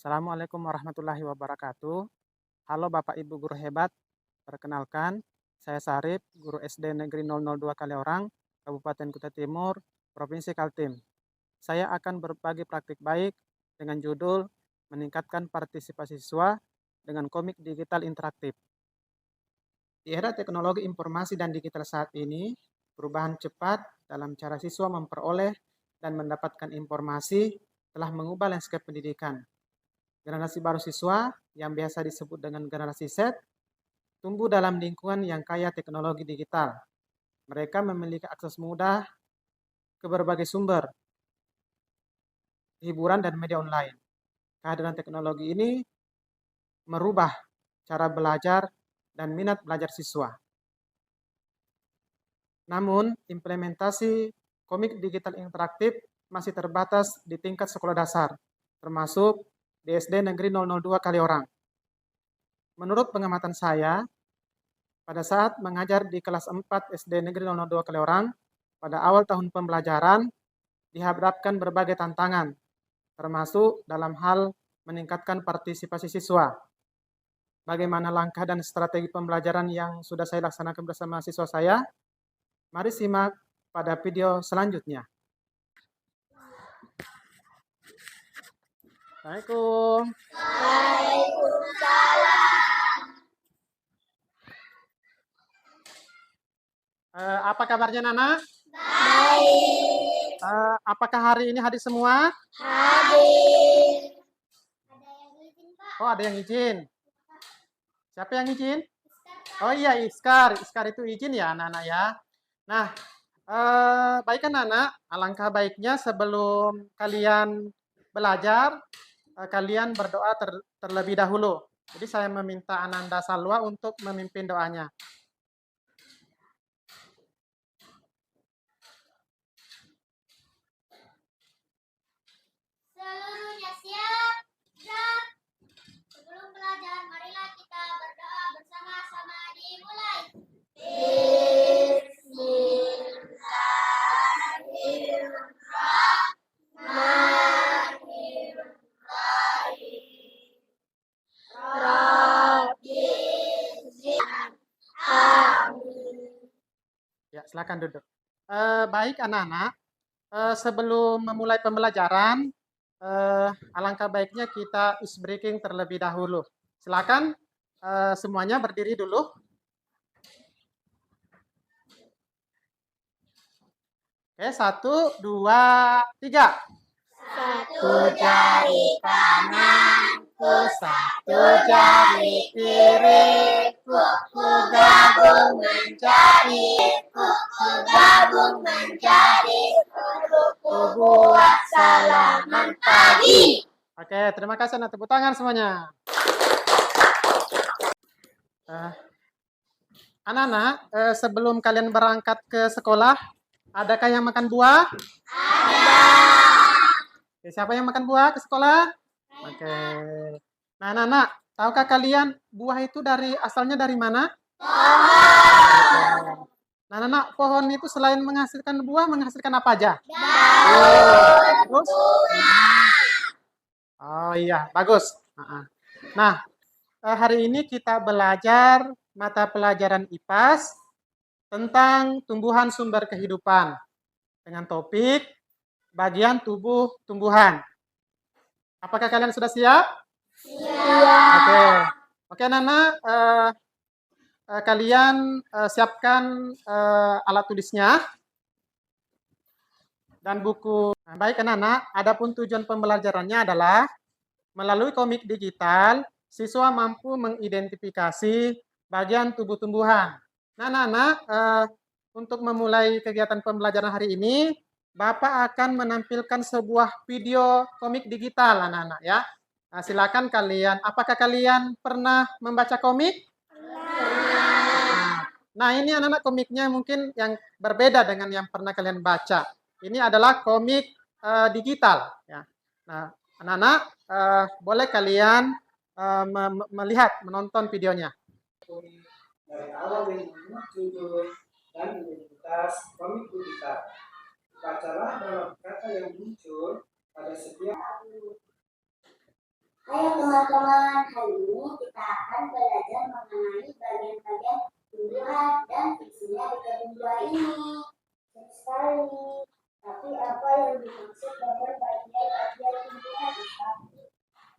Assalamualaikum warahmatullahi wabarakatuh. Halo Bapak Ibu guru hebat, perkenalkan saya Sarip, guru SD Negeri 002 Kaliorang, Kabupaten Kutai Timur, Provinsi Kaltim. Saya akan berbagi praktik baik dengan judul meningkatkan partisipasi siswa dengan komik digital interaktif. Di era teknologi informasi dan digital saat ini, perubahan cepat dalam cara siswa memperoleh dan mendapatkan informasi telah mengubah landscape pendidikan. Generasi baru siswa yang biasa disebut dengan generasi Z tumbuh dalam lingkungan yang kaya teknologi digital. Mereka memiliki akses mudah ke berbagai sumber hiburan dan media online. Kehadiran teknologi ini merubah cara belajar dan minat belajar siswa. Namun, implementasi komik digital interaktif masih terbatas di tingkat sekolah dasar, termasuk di SD Negeri 002 Kaliorang. Menurut pengamatan saya, pada saat mengajar di kelas 4 SD Negeri 002 Kaliorang, pada awal tahun pembelajaran, dihadapkan berbagai tantangan, termasuk dalam hal meningkatkan partisipasi siswa. Bagaimana langkah dan strategi pembelajaran yang sudah saya laksanakan bersama siswa saya? Mari simak pada video selanjutnya. Assalamualaikum. Apa kabarnya Nana? Baik. Apakah hari ini hadir semua? Hadir. Ada yang izin, Pak? Oh, ada yang izin. Siapa yang izin? Oh iya, Iskar. Iskar itu izin ya, anak-anak ya. Nah, baik kan anak, alangkah baiknya sebelum kalian belajar, kalian berdoa terlebih dahulu. Jadi saya meminta Ananda Salwa untuk memimpin doanya. Seluruhnya siap? Siap. Sebelum belajar, marilah kita berdoa bersama-sama dimulai. Ya, silakan duduk. Baik anak-anak, sebelum memulai pembelajaran, alangkah baiknya kita ice breaking terlebih dahulu. Silakan semuanya berdiri dulu. Oke, 1, 2, 3. Satu jari kananku, Satu jari kiriku, ku gabung menjadi, ku gabung menjadi, ku buat salaman pagi. Oke, terima kasih. Nah, tepuk tangan semuanya. Anak-anak, sebelum kalian berangkat ke sekolah, adakah yang makan buah? Ada. Oke, siapa yang makan buah ke sekolah? Oke. Nah, anak-anak, tahukah kalian buah itu asalnya dari mana? Pohon. Nah, anak-anak, pohon itu selain menghasilkan buah, menghasilkan apa aja? Daun. Terus? Oh iya, bagus. Nah, hari ini kita belajar mata pelajaran IPAS tentang tumbuhan sumber kehidupan dengan topik bagian tubuh tumbuhan. Apakah kalian sudah siap? Siap. Oke, Nana, kalian siapkan alat tulisnya dan buku. Nah, baik, Nana. Adapun tujuan pembelajarannya adalah melalui komik digital, siswa mampu mengidentifikasi bagian tubuh tumbuhan. Nah, Nana, untuk memulai kegiatan pembelajaran hari ini, Bapak akan menampilkan sebuah video komik digital, anak-anak ya. Nah, silakan kalian. Apakah kalian pernah membaca komik? Nah, ini anak-anak komiknya mungkin yang berbeda dengan yang pernah kalian baca. Ini adalah komik digital. Ya. Nah, anak-anak boleh kalian melihat, menonton videonya. Dari awal dengan judul dan identitas komik digital. Bacalah dalam kata yang muncul pada setiap Ayo teman-teman, hari ini kita akan belajar mengenai bagian-bagian tumbuhan dan fungsinya di kebun buah ini. Senang sekali. Tapi apa yang dimaksud dengan bagian-bagian tumbuhan?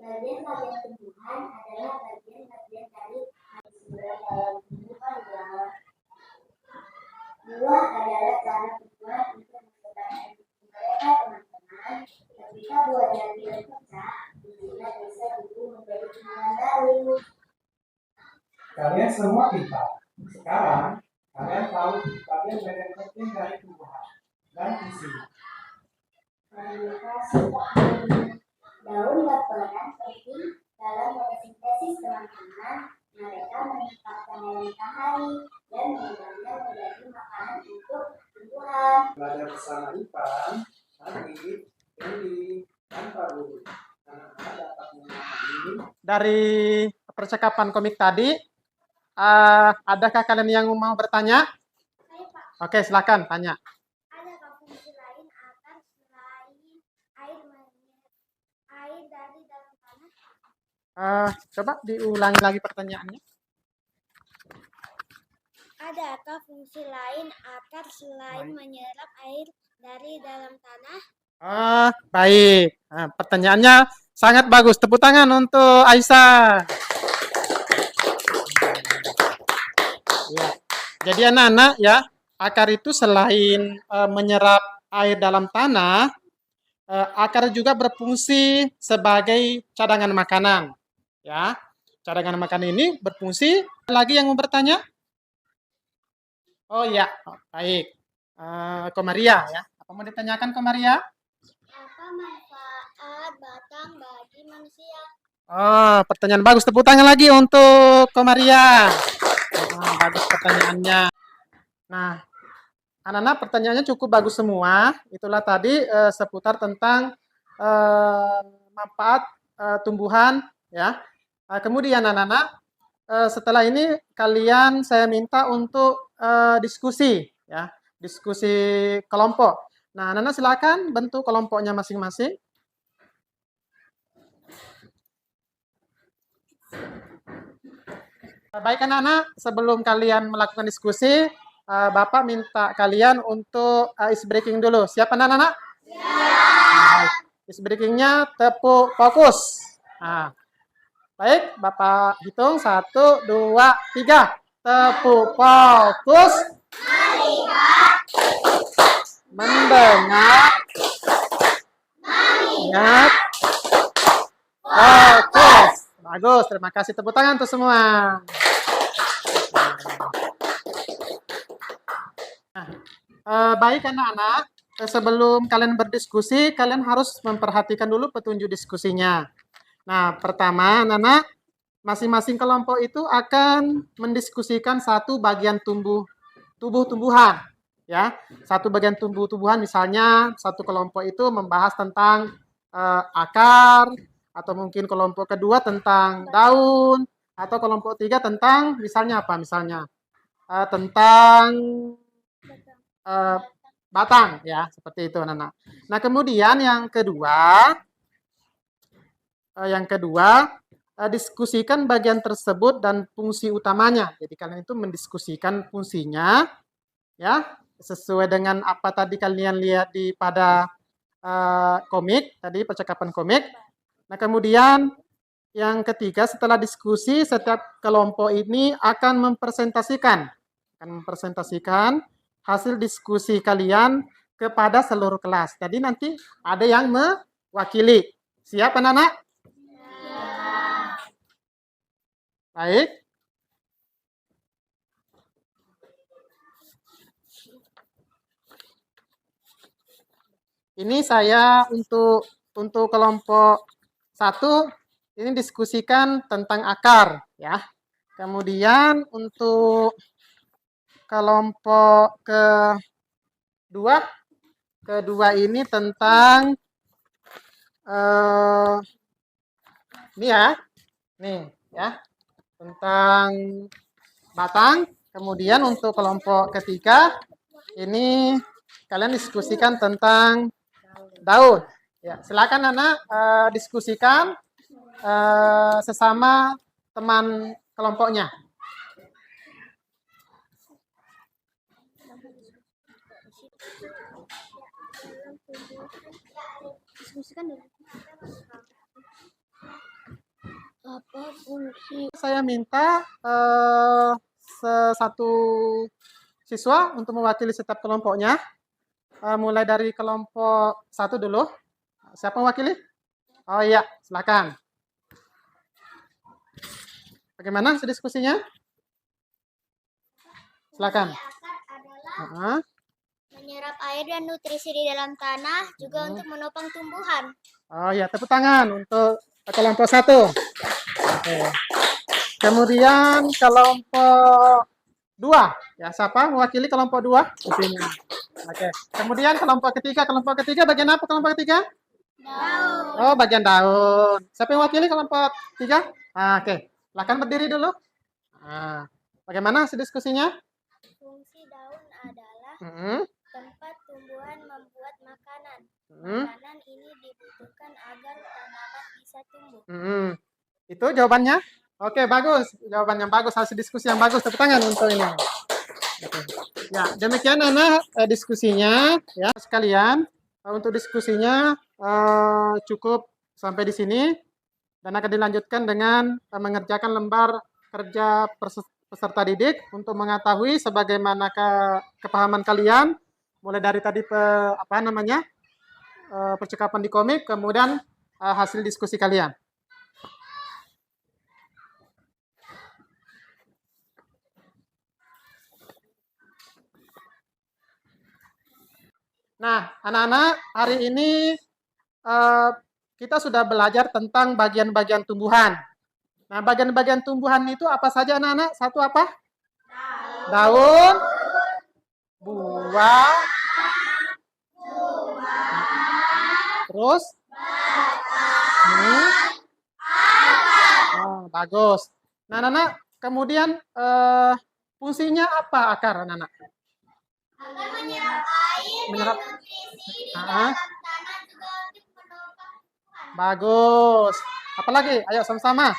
Bagian-bagian tumbuhan adalah bagian-bagian dari dalam tumbuhan buah. Buah adalah cara tumbuhan untuk menyebarkan mereka teman-teman. Ketika buah jadi pecah, bijinya bisa tumbuh menjadi tumbuhan baru. Kalian semua pintar. Sekarang kalian tahu bagian-bagian penting dari tumbuhan dan isinya. Terima kasih Pak Guru. Daun berperan penting dalam fotosintesis teman-teman. Mereka menyebabkan air matahari dan mengubahnya menjadi makanan untuk tumbuhan. Belajar bersama Ipan, Adit, Dendi, dan Pak Guru. Anak-anak dapat memahami. Dari percakapan komik tadi, adakah kalian yang mau bertanya? Saya Pak, Oke, silakan tanya. adakah fungsi lain akar selain air dari dalam tanah? Coba diulangi lagi pertanyaannya. Adakah fungsi lain akar selain menyerap air dari dalam tanah? Baik. Nah, pertanyaannya sangat bagus. Tepuk tangan untuk Aisyah. Ya. Jadi anak-anak ya, akar itu selain menyerap air dalam tanah, akar juga berfungsi sebagai cadangan makanan. Ya, cadangan makanan ini berfungsi. Lagi yang mau bertanya? Oh ya, baik. Komaria ya. Apa mau ditanyakan Komaria? Apa manfaat batang bagi manusia? Pertanyaan bagus. Tepuk tangan lagi untuk Komaria. Bagus pertanyaannya. Nah, anak-anak pertanyaannya cukup bagus semua. Itulah tadi seputar tentang manfaat tumbuhan ya. Kemudian anak-anak setelah ini kalian saya minta untuk diskusi ya, diskusi kelompok. Nah, anak-anak silakan bentuk kelompoknya masing-masing. Baik anak-anak, sebelum kalian melakukan diskusi, Bapak minta kalian untuk ice breaking dulu. Siap anak-anak? Siap. Ice breakingnya tepuk fokus. Nah, baik, Bapak hitung 1, 2, 3. Tepuk fokus. Mendengar. Ingat. Fokus. Bagus, terima kasih. Tepuk tangan untuk semua. Nah, baik anak-anak, sebelum kalian berdiskusi, kalian harus memperhatikan dulu petunjuk diskusinya. Nah, pertama, anak-anak, masing-masing kelompok itu akan mendiskusikan satu bagian tumbuh-tumbuhan. Ya, satu bagian tumbuh-tumbuhan, misalnya satu kelompok itu membahas tentang akar, atau mungkin kelompok kedua tentang daun, atau kelompok tiga tentang misalnya apa? Misalnya tentang batang, ya seperti itu anak-anak. Nah kemudian yang kedua diskusikan bagian tersebut dan fungsi utamanya. Jadi kalian itu mendiskusikan fungsinya, ya sesuai dengan apa tadi kalian lihat pada komik tadi, percakapan komik. Nah kemudian yang ketiga, setelah diskusi setiap kelompok ini akan mempresentasikan hasil diskusi kalian kepada seluruh kelas. Jadi nanti ada yang mewakili. Siap anak-anak? Baik. Ini saya untuk kelompok 1 ini diskusikan tentang akar ya. Kemudian untuk kelompok kedua ini tentang ini ya. Nih ya. Tentang batang. Kemudian untuk kelompok ketiga ini kalian diskusikan tentang daun. Ya, silakan anak diskusikan. sesama teman kelompoknya. Apa fungsi? Saya minta satu siswa untuk mewakili setiap kelompoknya. Mulai dari kelompok 1 dulu. Siapa mewakili? Oh iya, silakan. Bagaimana diskusinya? Silakan. Akar adalah Heeh. menyerap air dan nutrisi di dalam tanah, juga untuk menopang tumbuhan. Oh ya, tepuk tangan untuk kelompok 1. Oke. Kemudian kelompok 2. Ya, siapa mewakili kelompok 2? Di sini. Oke. Kemudian kelompok ketiga bagian apa kelompok ketiga? Daun. Oh, bagian daun. Siapa yang mewakili kelompok 3? Oke. Silakan berdiri dulu. Bagaimana diskusinya? Fungsi daun adalah Mm-mm. tempat tumbuhan membuat makanan. Mm-mm. Makanan ini dibutuhkan agar tanaman bisa tumbuh. Mm-mm. Itu jawabannya? Oke, bagus. Jawaban yang bagus, hasil diskusi yang bagus. Tepuk tangan untuk ini. Oke. Ya, demikian anak diskusinya ya sekalian. Untuk diskusinya cukup sampai di sini dan akan dilanjutkan dengan mengerjakan lembar kerja peserta didik untuk mengetahui sebagaimana kepahaman kalian mulai dari tadi percakapan di komik, kemudian hasil diskusi kalian. Nah, anak-anak, hari ini kita sudah belajar tentang bagian-bagian tumbuhan. Nah, bagian-bagian tumbuhan itu apa saja anak-anak? Satu apa? Daun, buah, terus? Oh, bagus. Nah, anak-anak, kemudian fungsinya apa akar anak-anak? Agar menyerap air Menyerap. dan nutrisi di Ah, dalam tanah, juga untuk menopang tumbuhan. bagus. Apalagi? Ayo sama-sama.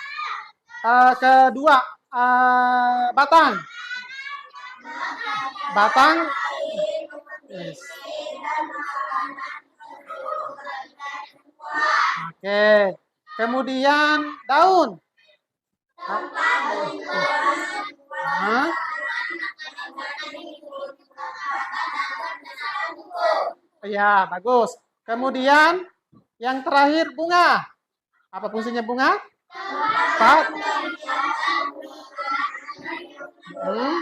Kedua, batang. Batang. Yes. Oke. Kemudian daun. Hah? Ya, bagus. Kemudian yang terakhir bunga. Apa fungsinya bunga? Empat. Hmm.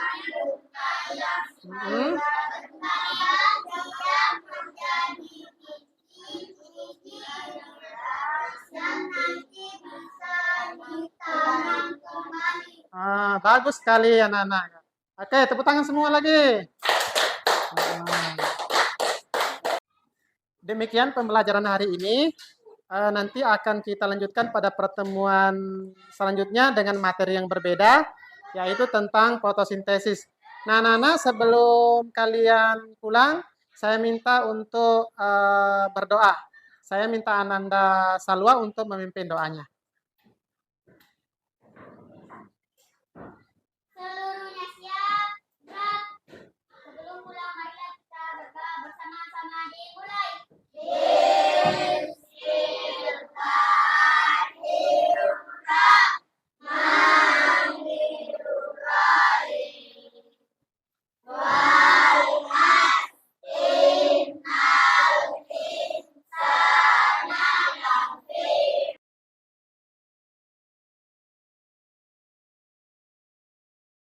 Bagus sekali anak-anak. Oke, tepuk tangan semua lagi. Demikian pembelajaran hari ini. Nanti akan kita lanjutkan pada pertemuan selanjutnya dengan materi yang berbeda, yaitu tentang fotosintesis. Nah, anak-anak, sebelum kalian pulang, saya minta untuk berdoa. Saya minta Ananda Salwa untuk memimpin doanya.